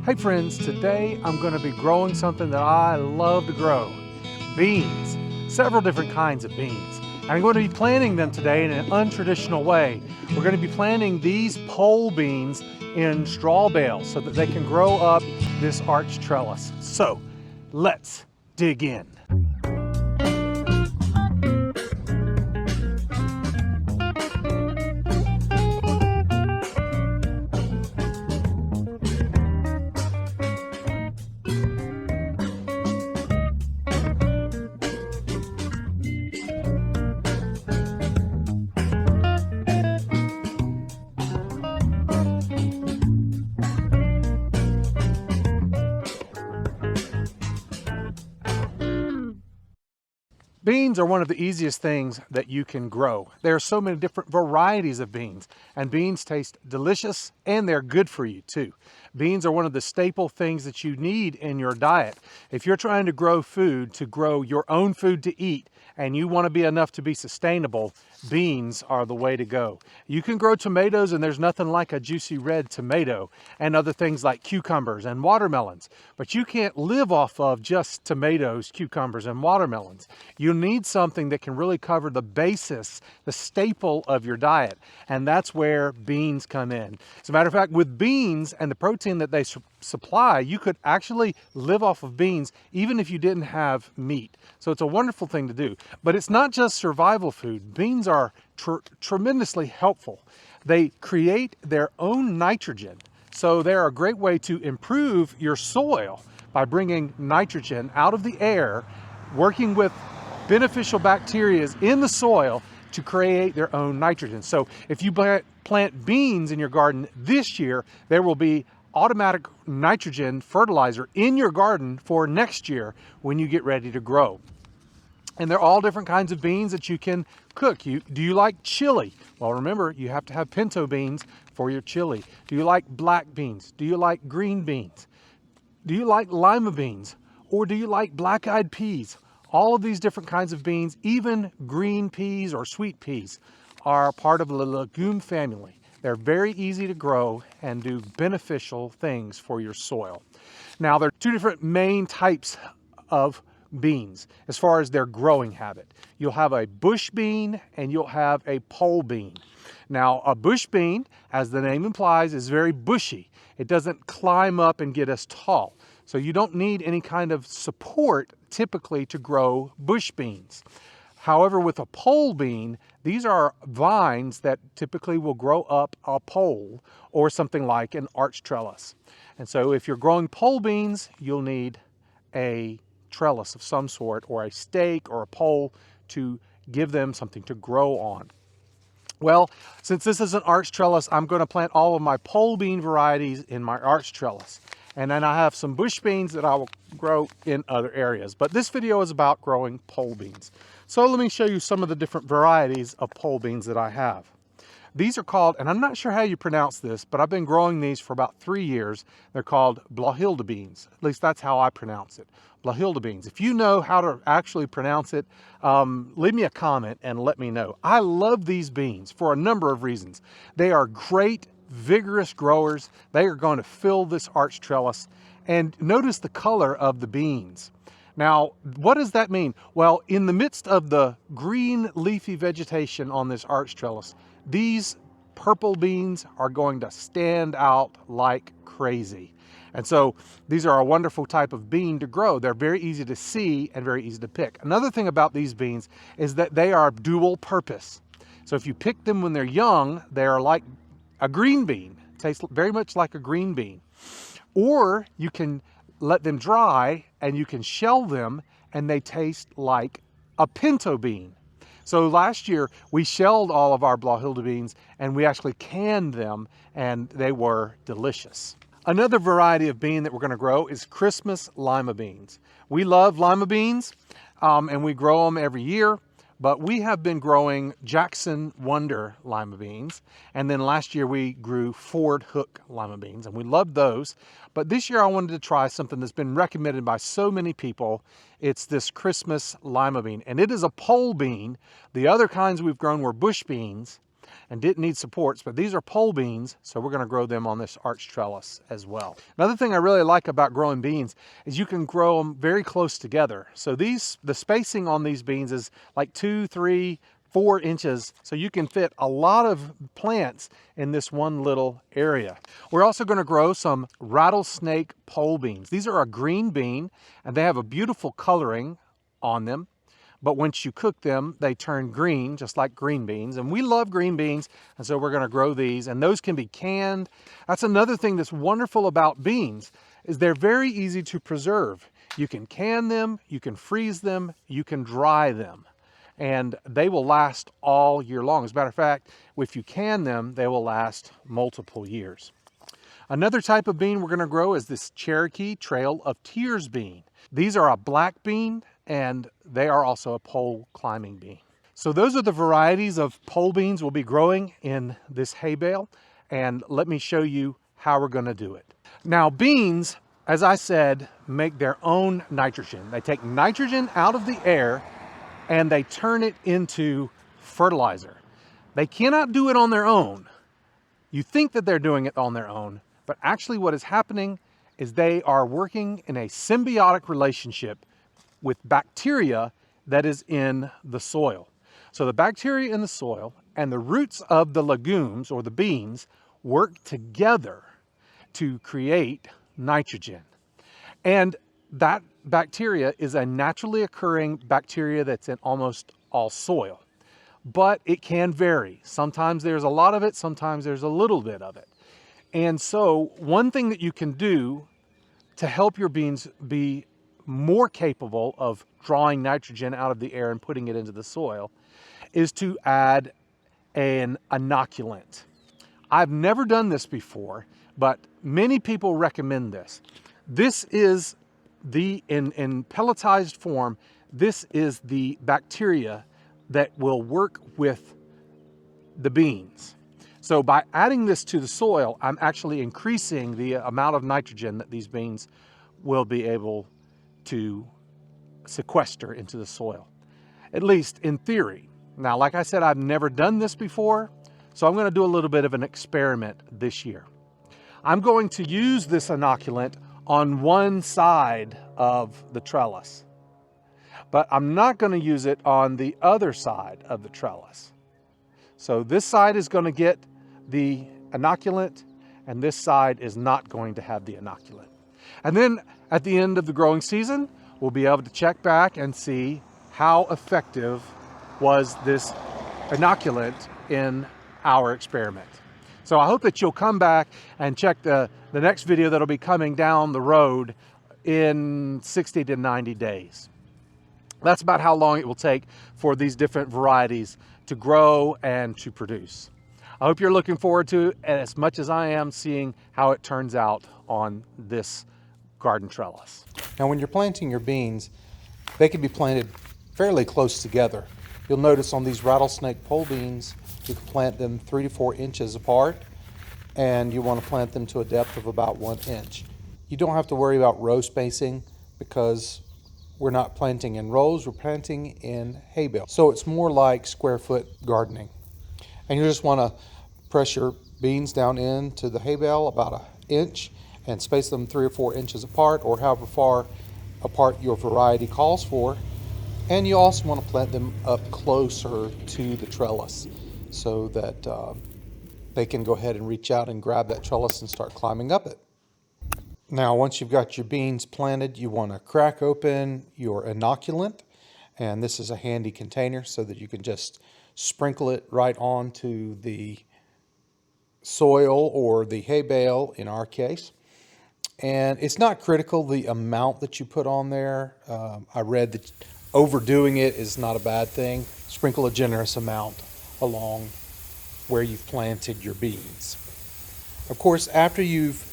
Hey friends, today I'm going to be growing something that I love to grow, beans, several different kinds of beans. And I'm going to be planting them today in an untraditional way. We're going to be planting these pole beans in straw bales so that they can grow up this arch trellis. So let's dig in. Beans are one of the easiest things that you can grow. There are so many different varieties of beans, and beans taste delicious and they're good for you too. Beans are one of the staple things that you need in your diet. If you're trying to grow food, to grow your own food to eat, and you want to be enough to be sustainable, beans are the way to go. You can grow tomatoes, and there's nothing like a juicy red tomato, and other things like cucumbers and watermelons. But you can't live off of just tomatoes, cucumbers, and watermelons. You need something that can really cover the basis, the staple of your diet, and that's where beans come in. As a matter of fact, with beans and the protein that they supply, you could actually live off of beans even if you didn't have meat. So it's a wonderful thing to do. But it's not just survival food. Beans are tremendously helpful. They create their own nitrogen. So they're a great way to improve your soil by bringing nitrogen out of the air, working with beneficial bacteria in the soil to create their own nitrogen. So if you plant beans in your garden this year, there will be automatic nitrogen fertilizer in your garden for next year when you get ready to grow. And they're all different kinds of beans that you can cook. Do you like chili? Well, remember, you have to have pinto beans for your chili. Do you like black beans? Do you like green beans? Do you like lima beans? Or do you like black-eyed peas? All of these different kinds of beans, even green peas or sweet peas, are part of the legume family. They're very easy to grow and do beneficial things for your soil. Now, there are two different main types of beans as far as their growing habit. You'll have a bush bean and you'll have a pole bean. Now, a bush bean, as the name implies, is very bushy. It doesn't climb up and get us tall. So you don't need any kind of support typically to grow bush beans. However, with a pole bean, these are vines that typically will grow up a pole or something like an arch trellis. And so if you're growing pole beans, you'll need a trellis of some sort or a stake or a pole to give them something to grow on. Well, since this is an arch trellis, I'm going to plant all of my pole bean varieties in my arch trellis. And then I have some bush beans that I will grow in other areas. But this video is about growing pole beans. So let me show you some of the different varieties of pole beans that I have. These are called, and I'm not sure how you pronounce this, but I've been growing these for about 3 years. They're called Blahilda beans. At least that's how I pronounce it, Blahilda beans. If you know how to actually pronounce it, leave me a comment and let me know. I love these beans for a number of reasons. They are great, vigorous growers. They are going to fill this arch trellis. And notice the color of the beans. Now, what does that mean? Well, in the midst of the green leafy vegetation on this arch trellis, these purple beans are going to stand out like crazy. And so these are a wonderful type of bean to grow. They're very easy to see and very easy to pick. Another thing about these beans is that they are dual purpose. So if you pick them when they're young, they are like a green bean, tastes very much like a green bean. Or you can let them dry and you can shell them and they taste like a pinto bean. So last year we shelled all of our Blahilda beans and we actually canned them and they were delicious. Another variety of bean that we're going to grow is Christmas lima beans. We love lima beans and we grow them every year. But we have been growing Jackson Wonder lima beans. And then last year we grew Ford Hook lima beans and we loved those. But this year I wanted to try something that's been recommended by so many people. It's this Christmas lima bean. And it is a pole bean. The other kinds we've grown were bush beans. and didn't need supports, but these are pole beans, so we're going to grow them on this arch trellis as well. Another thing I really like about growing beans is you can grow them very close together. So the spacing on these beans is like 2, 3, 4 inches, so you can fit a lot of plants in this one little area. We're also going to grow some rattlesnake pole beans. These are a green bean, and they have a beautiful coloring on them. But once you cook them, they turn green, just like green beans. And we love green beans, and so we're going to grow these. And those can be canned. That's another thing that's wonderful about beans, is they're very easy to preserve. You can can them, you can freeze them, you can dry them, and they will last all year long. As a matter of fact, if you can them, they will last multiple years. Another type of bean we're going to grow is this Cherokee Trail of Tears bean. These are a black bean, and they are also a pole climbing bean. So those are the varieties of pole beans we'll be growing in this hay bale, and let me show you how we're going to do it. Now, beans, as I said, make their own nitrogen. They take nitrogen out of the air and they turn it into fertilizer. They cannot do it on their own. You think that they're doing it on their own, but actually what is happening is they are working in a symbiotic relationship with bacteria that is in the soil. So the bacteria in the soil and the roots of the legumes or the beans work together to create nitrogen. And that bacteria is a naturally occurring bacteria that's in almost all soil. But it can vary. Sometimes there's a lot of it, sometimes there's a little bit of it. And so one thing that you can do to help your beans be more capable of drawing nitrogen out of the air and putting it into the soil is to add an inoculant. I've never done this before, but many people recommend this. This is in pelletized form, this is the bacteria that will work with the beans. So by adding this to the soil, I'm actually increasing the amount of nitrogen that these beans will be able to sequester into the soil, at least in theory. Now, like I said, I've never done this before, so I'm going to do a little bit of an experiment this year. I'm going to use this inoculant on one side of the trellis, but I'm not going to use it on the other side of the trellis. So this side is going to get the inoculant, and this side is not going to have the inoculant. And then at the end of the growing season, we'll be able to check back and see how effective was this inoculant in our experiment. So I hope that you'll come back and check the next video that'll be coming down the road in 60 to 90 days. That's about how long it will take for these different varieties to grow and to produce. I hope you're looking forward to, as much as I am, seeing how it turns out on this garden trellis. Now when you're planting your beans, they can be planted fairly close together. You'll notice on these rattlesnake pole beans, you can plant them 3 to 4 inches apart, and you want to plant them to a depth of about 1 inch. You don't have to worry about row spacing because we're not planting in rows, we're planting in hay bale. So it's more like square foot gardening. And you just want to press your beans down into the hay bale about 1 inch and space them 3 or 4 inches apart, or however far apart your variety calls for. And you also want to plant them up closer to the trellis so that they can go ahead and reach out and grab that trellis and start climbing up it. Now, once you've got your beans planted, you want to crack open your inoculant. And this is a handy container so that you can just sprinkle it right onto the soil or the hay bale in our case. And it's not critical the amount that you put on there. I read that overdoing it is not a bad thing. Sprinkle a generous amount along where you've planted your beans. Of course, after you've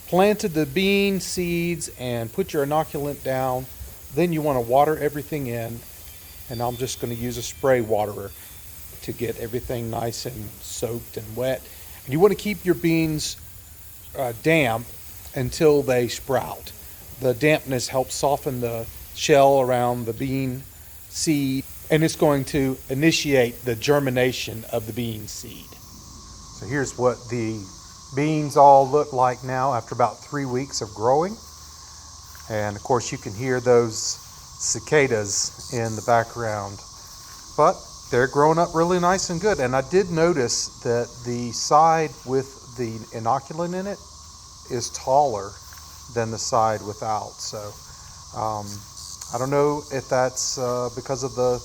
planted the bean seeds and put your inoculant down, then you want to water everything in. And I'm just going to use a spray waterer to get everything nice and soaked and wet. And you want to keep your beans damp until they sprout. The dampness helps soften the shell around the bean seed and it's going to initiate the germination of the bean seed. So here's what the beans all look like now after about 3 weeks of growing. And of course you can hear those cicadas in the background. But they're growing up really nice and good. And I did notice that the side with the inoculant in it is taller than the side without. So I don't know if that's because of the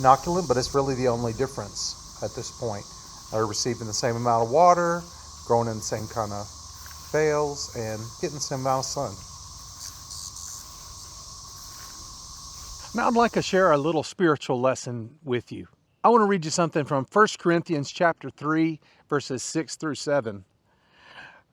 inoculant, but it's really the only difference at this point. They're receiving the same amount of water, growing in the same kind of bales, and getting the same amount of sun. Now I'd like to share a little spiritual lesson with you. I want to read you something from 1 Corinthians chapter 3, verses 6 through 7.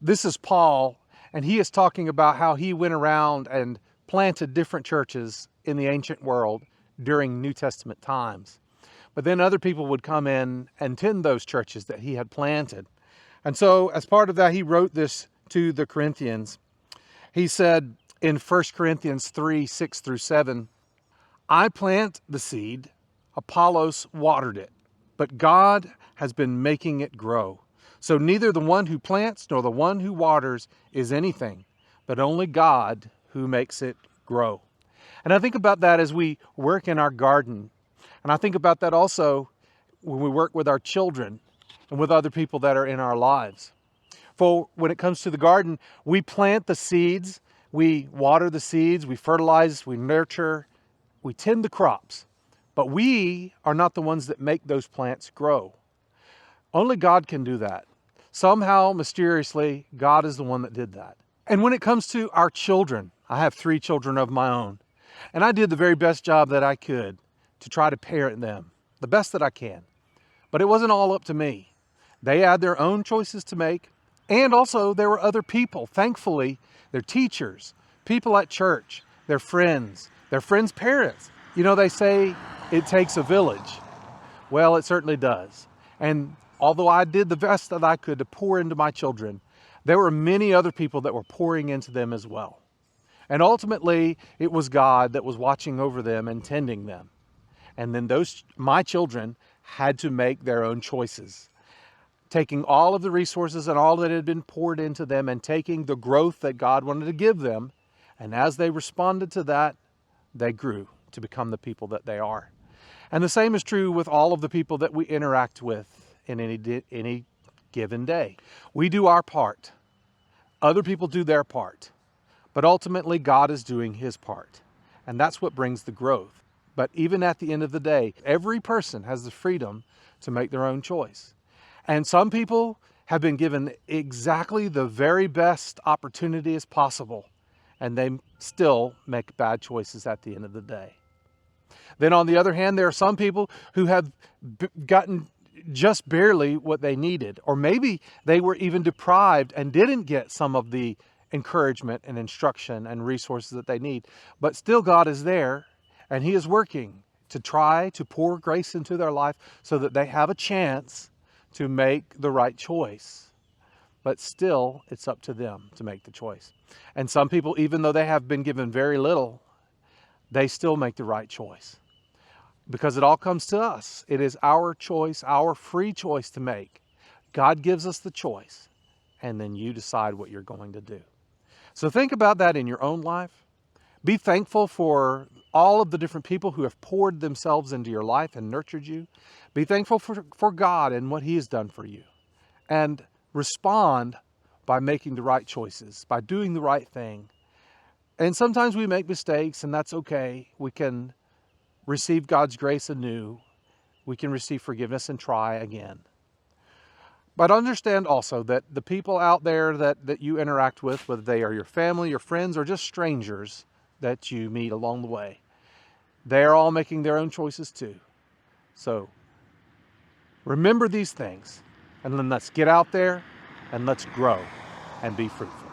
This is Paul, and he is talking about how he went around and planted different churches in the ancient world during New Testament times. But then other people would come in and tend those churches that he had planted. And so as part of that, he wrote this to the Corinthians. He said in 1 Corinthians 3, 6 through 7, I plant the seed, Apollos watered it, but God has been making it grow. So neither the one who plants nor the one who waters is anything, but only God who makes it grow. And I think about that as we work in our garden. And I think about that also when we work with our children and with other people that are in our lives. For when it comes to the garden, we plant the seeds, we water the seeds, we fertilize, we nurture, we tend the crops. But we are not the ones that make those plants grow. Only God can do that. Somehow, mysteriously, God is the one that did that. And when it comes to our children, I have 3 children of my own. And I did the very best job that I could to try to parent them, the best that I can. But it wasn't all up to me. They had their own choices to make. And also there were other people, thankfully, their teachers, people at church, their friends parents. You know, they say it takes a village. Well, it certainly does. And although I did the best that I could to pour into my children, there were many other people that were pouring into them as well. And ultimately, it was God that was watching over them and tending them. And then my children had to make their own choices, taking all of the resources and all that had been poured into them and taking the growth that God wanted to give them. And as they responded to that, they grew to become the people that they are. And the same is true with all of the people that we interact with in any given day. We do our part. Other people do their part. But ultimately, God is doing his part. And that's what brings the growth. But even at the end of the day, every person has the freedom to make their own choice. And some people have been given exactly the very best opportunity as possible, and they still make bad choices at the end of the day. Then on the other hand, there are some people who have gotten just barely what they needed, or maybe they were even deprived and didn't get some of the encouragement and instruction and resources that they need. But still God is there, and he is working to try to pour grace into their life so that they have a chance to make the right choice. But still, it's up to them to make the choice. And some people, even though they have been given very little, they still make the right choice. Because it all comes to us. It is our choice, our free choice to make. God gives us the choice, and then you decide what you're going to do. So think about that in your own life. Be thankful for all of the different people who have poured themselves into your life and nurtured you. Be thankful for God and what he has done for you. And respond by making the right choices, by doing the right thing. And sometimes we make mistakes, and that's okay. We can receive God's grace anew. We can receive forgiveness and try again. But understand also that the people out there that you interact with, whether they are your family, your friends, or just strangers that you meet along the way, they're all making their own choices too. So remember these things, and then let's get out there and let's grow and be fruitful.